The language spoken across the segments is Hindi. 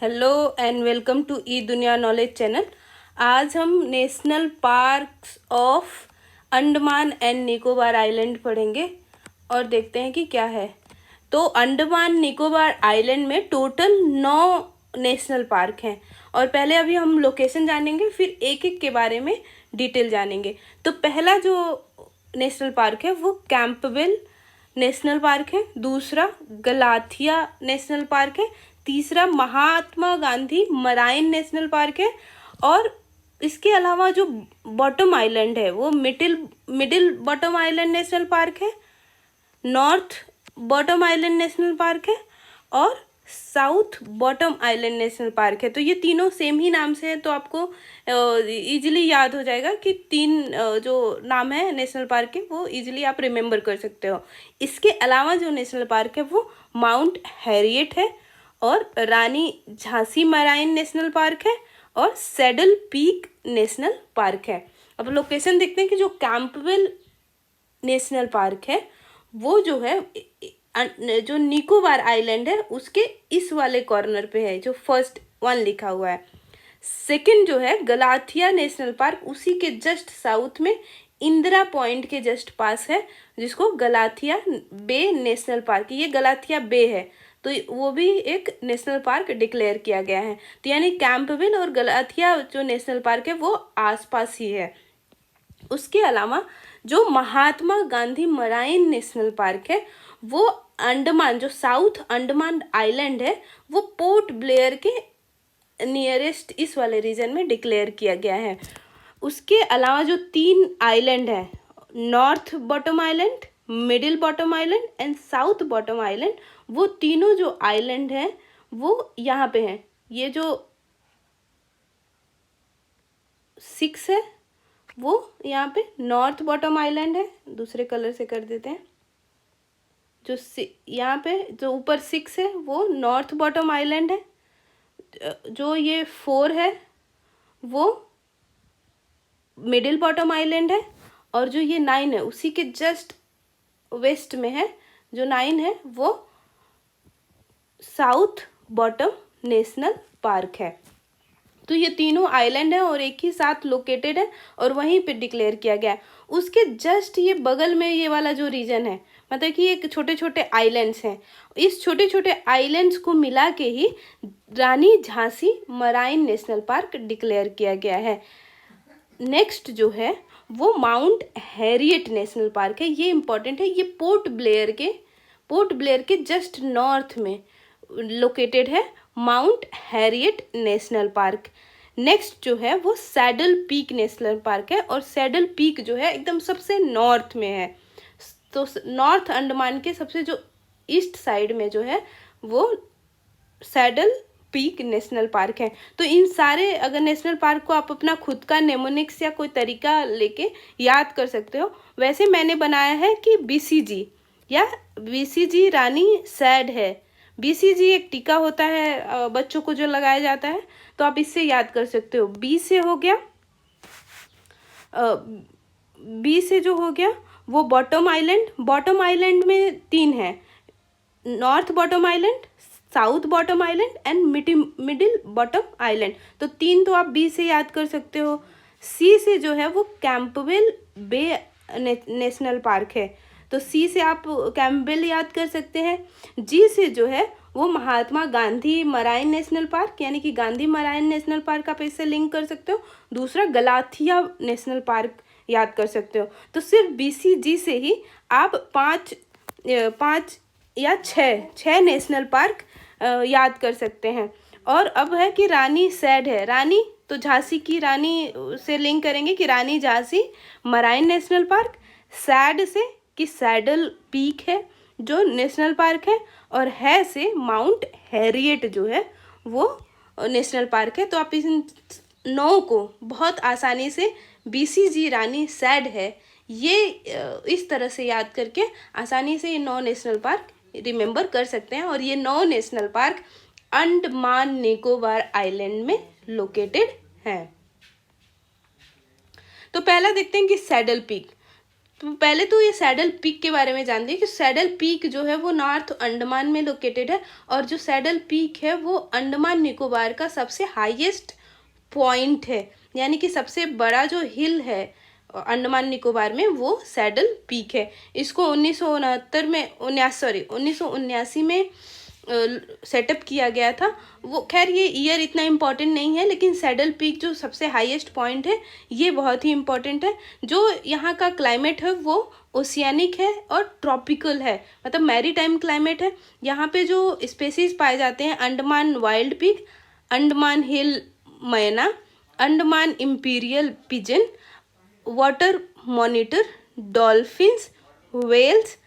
हेलो एंड वेलकम टू ई दुनिया नॉलेज चैनल। आज हम national parks of Andaman and Nicobar island पढ़ेंगे और देखते हैं कि क्या है। तो अंडमान निकोबार आइलैंड में टोटल 9 नेशनल पार्क हैं और पहले अभी हम लोकेशन जानेंगे, फिर एक एक के बारे में डिटेल जानेंगे। तो पहला जो नेशनल पार्क है वो कैंपबेल नेशनल पार्क है, दूसरा गलाथिया नेशनल पार्क है, तीसरा Mahatma Gandhi marine national park है और इसके अलावा जो बॉटम आइलैंड है वो middle bottom island national park है, north bottom island national park है और south bottom island national park है। तो ये तीनों सेम ही नाम से है, तो आपको इजीली याद हो जाएगा कि तीन जो नाम है नेशनल पार्क के वो इजीली आप रिमेम्बर कर सकते हो। इसके अलावा जो नेशनल पार्क है वो माउंट हैरियट है और रानी झांसी मराइन नेशनल पार्क है और सैडल पीक नेशनल पार्क है। अब लोकेशन देखते हैं कि जो कैंपबेल नेशनल पार्क है वो जो है जो निकोबार आइलैंड है उसके इस वाले कॉर्नर पे है, जो फर्स्ट वन लिखा हुआ है। सेकंड जो है गलाथिया नेशनल पार्क उसी के जस्ट साउथ में इंदिरा पॉइंट के जस्ट पास है, जिसको गलाथिया बे नेशनल पार्क, ये गलाथिया बे है तो वो भी एक नेशनल पार्क डिक्लेयर किया गया है। तो यानी कैंपबेल और गलाथिया जो नेशनल पार्क है वो आसपास ही है। उसके अलावा जो महात्मा गांधी मराइन नेशनल पार्क है वो अंडमान, जो साउथ अंडमान आइलैंड है वो पोर्ट ब्लेयर के नियरेस्ट इस वाले रीजन में डिक्लेयर किया गया है। उसके अलावा जो 3 आइलैंड है, north bottom island, middle bottom island and south bottom island, वो तीनों जो आइलैंड हैं वो यहाँ पे हैं। ये जो 6 है वो यहाँ पे नॉर्थ बॉटम आइलैंड है, दूसरे कलर से कर देते हैं। जो यहाँ पे जो ऊपर 6 है वो नॉर्थ बॉटम आइलैंड है, जो ये 4 है वो मिडिल बॉटम आइलैंड है और जो ये 9 है उसी के जस्ट वेस्ट में है, जो 9 है वो साउथ बॉटम नेशनल पार्क है। तो ये तीनों आइलैंड है और एक ही साथ लोकेटेड है और वहीं पे डिक्लेयर किया गया है। उसके जस्ट ये बगल में ये वाला जो रीजन है, मतलब कि ये छोटे छोटे आइलैंड्स हैं, इस छोटे छोटे आइलैंड्स को मिला के ही Rani Jhansi marine national park declare किया गया है। नेक्स्ट जो है वो माउंट हैरियट नेशनल पार्क है। ये इम्पॉर्टेंट है, ये पोर्ट ब्लेयर के जस्ट नॉर्थ में लोकेटेड है mount Harriet national park. Next जो है वो सैडल पीक नेशनल पार्क है और सैडल पीक जो है एकदम सबसे नॉर्थ में है। तो नॉर्थ अंडमान के सबसे जो ईस्ट साइड में जो है वो सैडल पीक नेशनल पार्क है। तो इन सारे अगर नेशनल पार्क को आप अपना खुद का नेमोनिक्स या कोई तरीका लेके याद कर सकते हो। वैसे मैंने बनाया है कि बीसीजी या बीसीजी रानी सैड है। बीसीजी एक टीका होता है बच्चों को जो लगाया जाता है, तो आप इससे याद कर सकते हो। बी से हो गया, बी से जो हो गया वो बॉटम आइलैंड में 3 है, north bottom island, south bottom island and middle bottom island. तो 3 तो आप बी से याद कर सकते हो। सी से जो है वो कैंपबेल बे नेशनल पार्क है, तो सी से आप कैंपबेल याद कर सकते हैं। जी से जो है वो महात्मा गांधी मराइन नेशनल पार्क, यानी कि गांधी मराइन नेशनल पार्क आप इससे लिंक कर सकते हो। दूसरा गलाथिया नेशनल पार्क याद कर सकते हो। तो सिर्फ बीसीजी से ही आप 5 या 6 नेशनल पार्क याद कर सकते हैं। और अब है कि रानी सैड है, रानी तो झांसी की रानी से लिंक करेंगे कि Rani Jhansi marine national park. सैड से कि सैडल पीक है जो नेशनल पार्क है, और है से माउंट हैरियट जो है वो नेशनल पार्क है। तो आप इन 9 को बहुत आसानी से बीसीजी रानी सैड है ये इस तरह से याद करके आसानी से ये 9 नेशनल पार्क रिमेंबर कर सकते हैं। और ये 9 national park Andaman Nicobar island में लोकेटेड हैं। तो पहला देखते हैं कि सैडल पीक। तो पहले तो ये सैडल पीक के बारे में जानते हैं कि सैडल पीक जो है वो नॉर्थ अंडमान में लोकेटेड है, और जो सैडल पीक है वो अंडमान निकोबार का सबसे हाईएस्ट पॉइंट है, यानी कि सबसे बड़ा जो हिल है अंडमान निकोबार में वो सैडल पीक है। इसको 1979 में सेटअप किया गया था। वो खैर ये ईयर इतना इम्पोर्टेंट नहीं है, लेकिन सैडल पीक जो सबसे हाईएस्ट पॉइंट है ये बहुत ही इम्पोर्टेंट है। जो यहाँ का क्लाइमेट है वो ओशियानिक है और ट्रॉपिकल है, मतलब मैरीटाइम क्लाइमेट है। यहाँ पे जो स्पेसीज पाए जाते हैं अंडमान वाइल्ड पिग, अंडमान हिल मैना, Andaman imperial pigeon, water monitor, dolphins, whales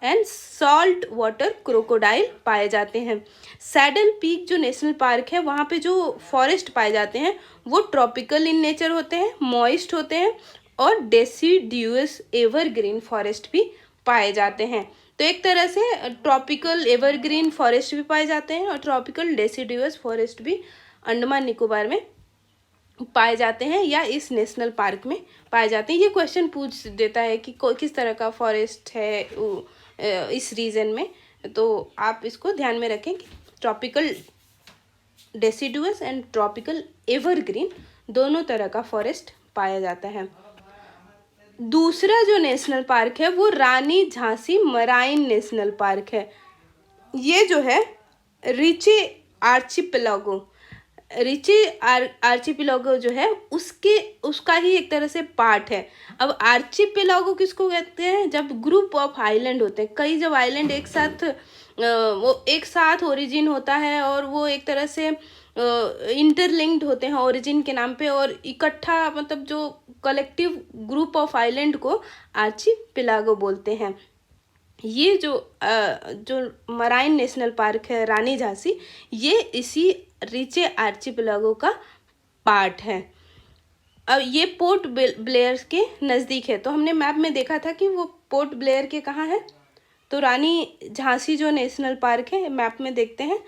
and salt water crocodile पाए जाते हैं। सैडल पीक जो नेशनल पार्क है वहाँ पे जो फॉरेस्ट पाए जाते हैं वो ट्रॉपिकल इन नेचर होते हैं, मॉइस्ट होते हैं, और डेसिड्यूअस एवरग्रीन फॉरेस्ट भी पाए जाते हैं। तो एक तरह से ट्रॉपिकल एवरग्रीन फॉरेस्ट भी पाए जाते हैं और ट्रॉपिकल डेसिड्यूअस फॉरेस्ट भी अंडमान निकोबार में पाए जाते हैं या इस नेशनल पार्क में पाए जाते हैं। ये क्वेश्चन पूछ देता है कि किस तरह का फॉरेस्ट है इस रीजन में, तो आप इसको ध्यान में रखें कि tropical deciduous and tropical evergreen दोनों तरह का फॉरेस्ट पाया जाता है। दूसरा जो नेशनल पार्क है वो रानी झांसी मराइन नेशनल पार्क है। ये जो है रिचे आर्चिपेलागो जो है उसका ही एक तरह से पार्ट है। अब आर्चिपेलागो किसको कहते हैं? जब ग्रुप ऑफ आइलैंड होते हैं, कई जब आइलैंड एक साथ ओरिजिन होता है और वो एक तरह से इंटरलिंक्ड होते हैं ओरिजिन के नाम पे, और इकट्ठा मतलब जो कलेक्टिव ग्रुप ऑफ आइलैंड को आर्चिपेलागो बोलते हैं। ये जो मराइन नेशनल पार्क है रानी झांसी, ये इसी रिचे आर्चिपेलागो का पार्ट है। अब ये पोर्ट ब्लेयर के नज़दीक है, तो हमने मैप में देखा था कि वो पोर्ट ब्लेयर के कहाँ है। तो रानी झांसी जो नेशनल पार्क है, मैप में देखते हैं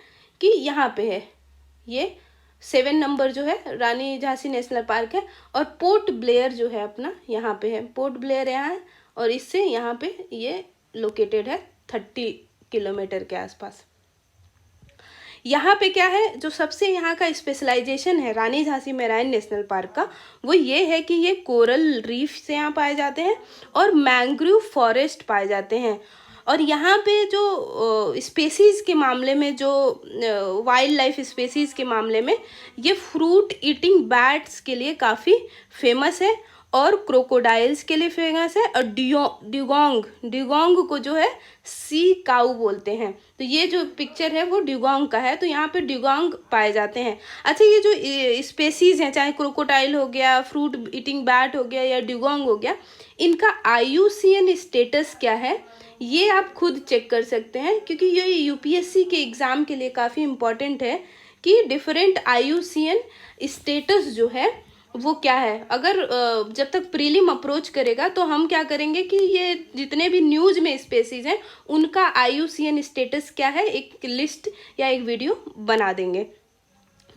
कि यहाँ पे है। ये 7 नंबर जो है रानी झांसी नेशनल पार्क है, और पोर्ट ब्लेयर जो है अपना यहाँ पे है। पोर्ट ब्लेयर यहाँ है और इससे यहाँ पे ये लोकेटेड है 30 किलोमीटर के आसपास। यहाँ पे क्या है, जो सबसे यहाँ का स्पेशलाइजेशन है रानी झांसी मराइन नेशनल पार्क का, वो ये है कि ये कोरल रीफ से यहाँ पाए जाते हैं और मैंग्रोव फॉरेस्ट पाए जाते हैं। और यहाँ पे जो स्पेसीज़ के मामले में, जो वाइल्ड लाइफ स्पेसीज़ के मामले में, ये फ्रूट ईटिंग बैट्स के लिए काफ़ी फेमस है और क्रोकोडाइल्स के लिए फेमस है। और ड्यूगोंग को जो है सी काऊ बोलते हैं। तो ये जो पिक्चर है वो ड्यूगोंग का है, तो यहाँ पे ड्यूगोंग पाए जाते हैं। अच्छा, ये जो स्पेसीज़ हैं, चाहे क्रोकोडाइल हो गया, फ्रूट ईटिंग बैट हो गया या ड्यूगोंग हो गया, इनका IUCN स्टेटस क्या है ये आप खुद चेक कर सकते हैं, क्योंकि ये UPSC के एग्ज़ाम के लिए काफ़ी इम्पॉर्टेंट है कि डिफरेंट IUCN स्टेटस जो है वो क्या है। अगर जब तक प्रीलिम अप्रोच करेगा तो हम क्या करेंगे कि ये जितने भी न्यूज़ में स्पेसीज हैं उनका IUCN स्टेटस क्या है, एक लिस्ट या एक वीडियो बना देंगे।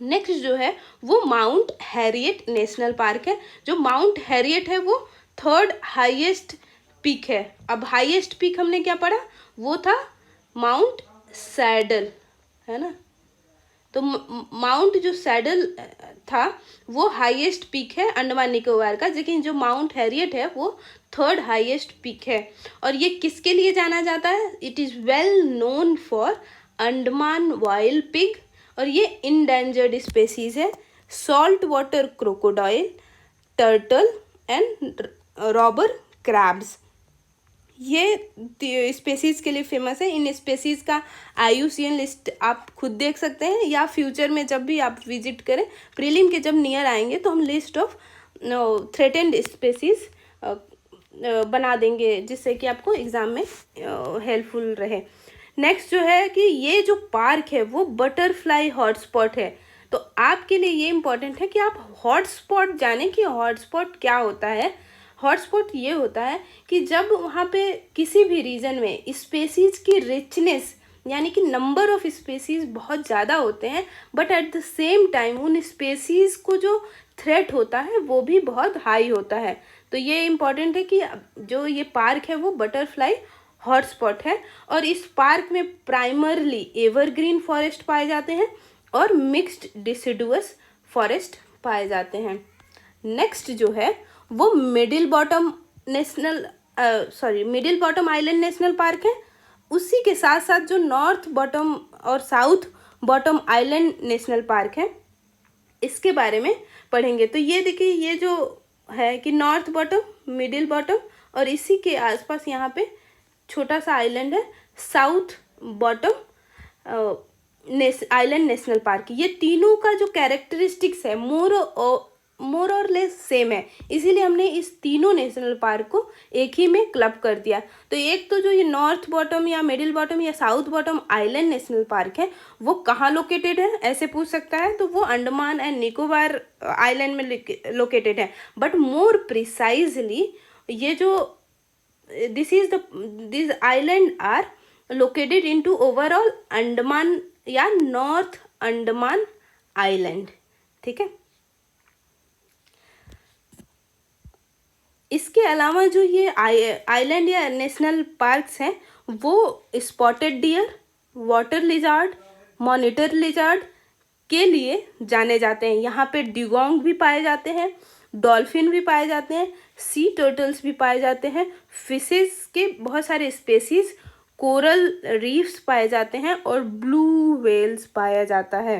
नेक्स्ट जो है वो माउंट हैरियट नेशनल पार्क है। जो माउंट हैरियट है वो 3rd हाईएस्ट पीक है। अब हाईएस्ट पीक हमने क्या पढ़ा, वो था माउंट सैडल, है ना। तो माउंट जो सैडल था वो हाईएस्ट पीक है अंडमान निकोबार का, लेकिन जो माउंट हैरियट है वो 3rd हाईएस्ट पीक है। और ये किसके लिए जाना जाता है? It is well known for Andaman wild pig, और ये इंडेंजर्ड स्पेसीज है, salt water crocodile, turtle and robber crabs. ये स्पेसीज के लिए फेमस है। इन स्पेसीज का IUCN लिस्ट आप खुद देख सकते हैं, या फ्यूचर में जब भी आप विजिट करें, प्रीलिम के जब नियर आएंगे तो हम लिस्ट ऑफ थ्रेटेंड स्पेसीज बना देंगे, जिससे कि आपको एग्ज़ाम में हेल्पफुल रहे। नेक्स्ट जो है कि ये जो पार्क है वो बटरफ्लाई हॉटस्पॉट है। तो आपके लिए ये इम्पॉर्टेंट है कि आप हॉटस्पॉट जानें कि हॉटस्पॉट क्या होता है। हॉटस्पॉट ये होता है कि जब वहाँ पे किसी भी रीजन में स्पेसीज की रिचनेस यानी कि नंबर ऑफ स्पेसीज़ बहुत ज़्यादा होते हैं, but at the same time उन स्पेसीज़ को जो थ्रेट होता है वो भी बहुत हाई होता है। तो ये इम्पॉर्टेंट है कि जो ये पार्क है वो बटरफ्लाई हॉटस्पॉट है, और इस पार्क में प्राइमरली एवरग्रीन फॉरेस्ट पाए जाते हैं और मिक्स्ड डिसिडुअस फॉरेस्ट पाए जाते हैं। नेक्स्ट जो है वो middle bottom island national park है। उसी के साथ साथ जो नॉर्थ बॉटम और south bottom island national park है, इसके बारे में पढ़ेंगे। तो ये देखिए, ये जो है कि नॉर्थ बॉटम, मिडिल बॉटम और इसी के आसपास यहाँ पे छोटा सा आइलैंड है south bottom island national park. ये तीनों का जो कैरेक्टरिस्टिक्स है मोर और लेस सेम है, इसीलिए हमने इस तीनों नेशनल पार्क को एक ही में क्लब कर दिया। तो एक तो जो ये नॉर्थ बॉटम या मिडिल बॉटम या south bottom island national park है वो कहाँ लोकेटेड है, ऐसे पूछ सकता है, तो वो अंडमान एंड निकोबार आइलैंड में लोकेटेड है। बट मोर प्रिसाइजली ये जो this island are located into overall Andaman या नॉर्थ अंडमान आइलैंड। ठीक है, इसके अलावा जो ये आइलैंड या नेशनल पार्क्स हैं वो spotted deer, water lizard, monitor lizard के लिए जाने जाते हैं। यहाँ पे ड्यूगोंग भी पाए जाते हैं, डॉल्फिन भी पाए जाते हैं, सी टर्टल्स भी पाए जाते हैं, फिशेस के बहुत सारे स्पेसीज, कोरल रीफ्स पाए जाते हैं और ब्लू व्हेल्स पाया जाता है।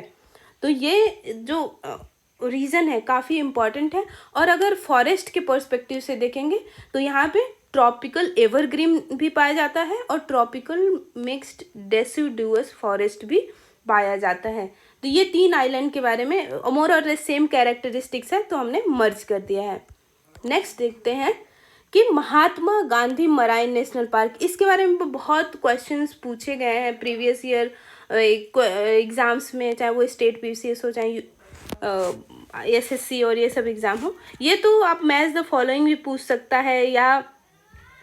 तो ये जो रीज़न है काफ़ी इम्पॉर्टेंट है। और अगर फॉरेस्ट के पर्सपेक्टिव से देखेंगे तो यहाँ पे ट्रॉपिकल एवरग्रीन भी पाया जाता है और ट्रॉपिकल मिक्स्ड डेसिडुअस फॉरेस्ट भी पाया जाता है। तो ये तीन आइलैंड के बारे में मोर और लेस सेम कैरेक्टरिस्टिक्स है, तो हमने मर्ज कर दिया है। नेक्स्ट देखते हैं कि महात्मा गांधी मराइन नेशनल पार्क, इसके बारे में बहुत क्वेश्चंस पूछे गए हैं प्रीवियस ईयर एग्ज़ाम्स में, चाहे वो स्टेट पीसीएस हो चाहे एसएससी और ये सब एग्ज़ाम हो। ये तो आप मैच द फॉलोइंग भी पूछ सकता है या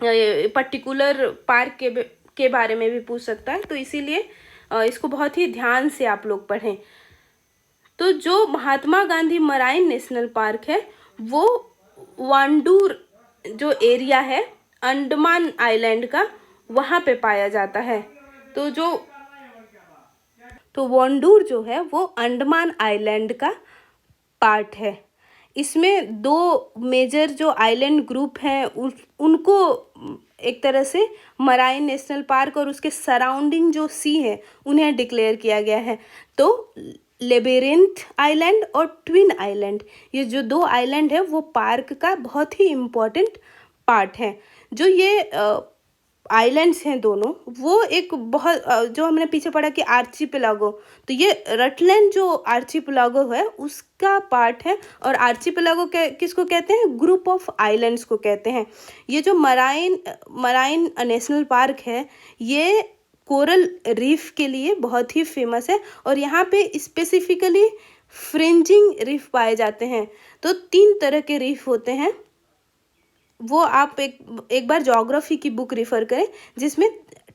पर्टिकुलर पार्क के बारे में भी पूछ सकता है, तो इसीलिए इसको बहुत ही ध्यान से आप लोग पढ़ें। तो जो महात्मा गांधी मराइन नेशनल पार्क है वो वांडूर जो एरिया है अंडमान आइलैंड का, वहाँ पे पाया जाता है। तो वांडूर जो है वो अंडमान आइलैंड का पार्ट है। इसमें दो मेजर जो आइलैंड ग्रुप हैं उनको एक तरह से मराइन नेशनल पार्क और उसके सराउंडिंग जो सी है उन्हें डिक्लेयर किया गया है। तो लेबेरिंथ आइलैंड और ट्विन आइलैंड, ये जो दो आइलैंड है वो पार्क का बहुत ही इम्पोर्टेंट पार्ट है। जो ये आइलैंड्स हैं दोनों, वो एक बहुत जो हमने पीछे पढ़ा कि आर्चिपेलागो, तो ये रटलैंड जो आर्चिपेलागो है उसका पार्ट है। और आर्चिपेलागो किसको कहते हैं? ग्रुप ऑफ आइलैंड्स को कहते हैं। ये जो मराइन नेशनल पार्क है ये कोरल रीफ के लिए बहुत ही फेमस है और यहाँ पे स्पेसिफिकली फ्रिंजिंग रीफ पाए जाते हैं। तो 3 तरह के रीफ होते हैं, वो आप एक बार ज्योग्राफी की बुक रेफ़र करें जिसमें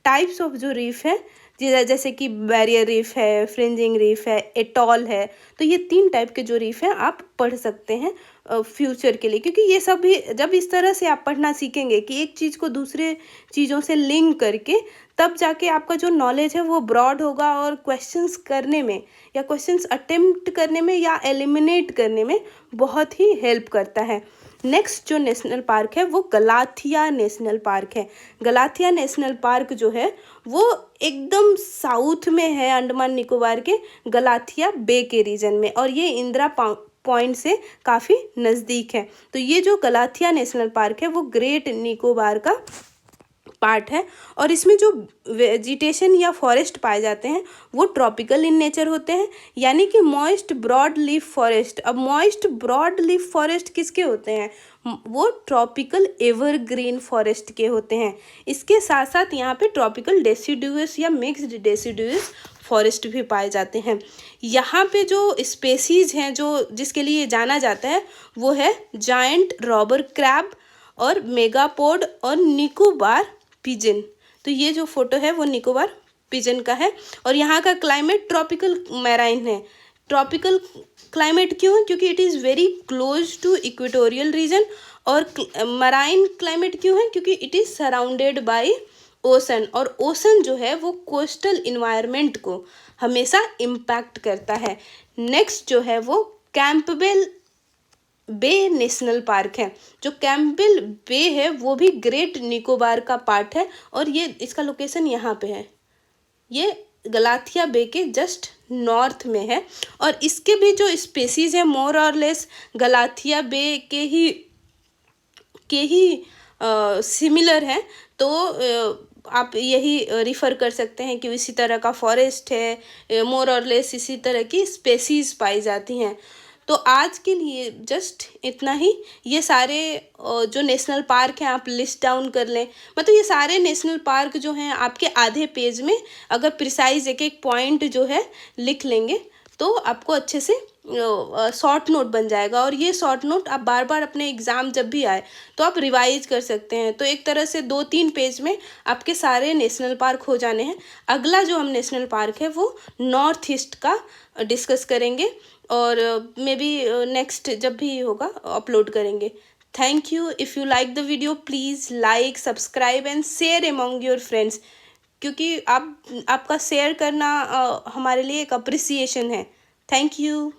टाइप्स ऑफ जो रीफ है, जैसे कि बैरियर रीफ है, फ्रिंजिंग रीफ है, एटॉल है, तो ये 3 टाइप के जो रीफ हैं आप पढ़ सकते हैं फ्यूचर के लिए। क्योंकि ये सब भी जब इस तरह से आप पढ़ना सीखेंगे कि एक चीज़ को दूसरे चीज़ों से लिंक करके, तब जाके आपका जो नॉलेज है वो ब्रॉड होगा और क्वेश्चंस करने में या क्वेश्चंस अटेम्प्ट करने में या एलिमिनेट करने में बहुत ही हेल्प करता है। नेक्स्ट जो नेशनल पार्क है वो गलाथिया नेशनल पार्क है। गलाथिया नेशनल पार्क जो है वो एकदम साउथ में है अंडमान निकोबार के गलाथिया बे के रीजन में, और ये इंदिरा पॉइंट से काफ़ी नज़दीक है। तो ये जो गलाथिया नेशनल पार्क है वो ग्रेट निकोबार का पार्ट है और इसमें जो वेजिटेशन या फॉरेस्ट पाए जाते हैं वो ट्रॉपिकल इन नेचर होते हैं, यानी कि मॉइस्ट ब्रॉड लीफ फॉरेस्ट। अब मॉइस्ट ब्रॉड लीफ फॉरेस्ट किसके होते हैं? वो ट्रॉपिकल एवरग्रीन फॉरेस्ट के होते हैं। इसके साथ साथ यहाँ पे ट्रॉपिकल डेसिडुअस या मिक्स्ड डेसिडुअस फॉरेस्ट भी पाए जाते हैं। यहाँ पे जो स्पेसीज़ हैं जो जिसके लिए जाना जाता है वो है जायंट रॉबर क्रैब और मेगापोड और निकोबार पिजन। तो ये जो फोटो है वो निकोबार पिजन का है। और यहाँ का क्लाइमेट ट्रॉपिकल मैराइन है। ट्रॉपिकल क्लाइमेट क्यों है? क्योंकि it is very close to equatorial region. और मराइन क्लाइमेट क्यों है? क्योंकि it is surrounded by ocean, और ओशन जो है वो कोस्टल इन्वायरमेंट को हमेशा इम्पैक्ट करता है। नेक्स्ट जो है वो कैंपबेल बे नेशनल पार्क है। जो कैंपबेल बे है वो भी ग्रेट निकोबार का पार्ट है, और ये इसका लोकेशन यहाँ पे है, ये गलाथिया बे के जस्ट नॉर्थ में है। और इसके भी जो स्पेसीज है मोर और लेस गलाथिया बे के ही सिमिलर हैं। तो आप यही रिफ़र कर सकते हैं कि इसी तरह का फॉरेस्ट है, मोर और लेस इसी तरह की स्पेसीज पाई जाती हैं। तो आज के लिए जस्ट इतना ही। ये सारे जो नेशनल पार्क हैं आप लिस्ट डाउन कर लें। मतलब ये सारे नेशनल पार्क जो हैं आपके आधे पेज में अगर प्रिसाइज एक एक पॉइंट जो है लिख लेंगे तो आपको अच्छे से शॉर्ट नोट बन जाएगा। और ये शॉर्ट नोट आप बार बार अपने एग्ज़ाम जब भी आए तो आप रिवाइज कर सकते हैं। तो एक तरह से 2-3 पेज में आपके सारे नेशनल पार्क हो जाने हैं। अगला जो हम नेशनल पार्क है वो नॉर्थ ईस्ट का डिस्कस करेंगे, और मे बी नेक्स्ट जब भी होगा अपलोड करेंगे। Thank you. If you like the video please like, subscribe and share among your friends, क्योंकि आपका शेयर करना हमारे लिए एक अप्रिसिएशन है। Thank you.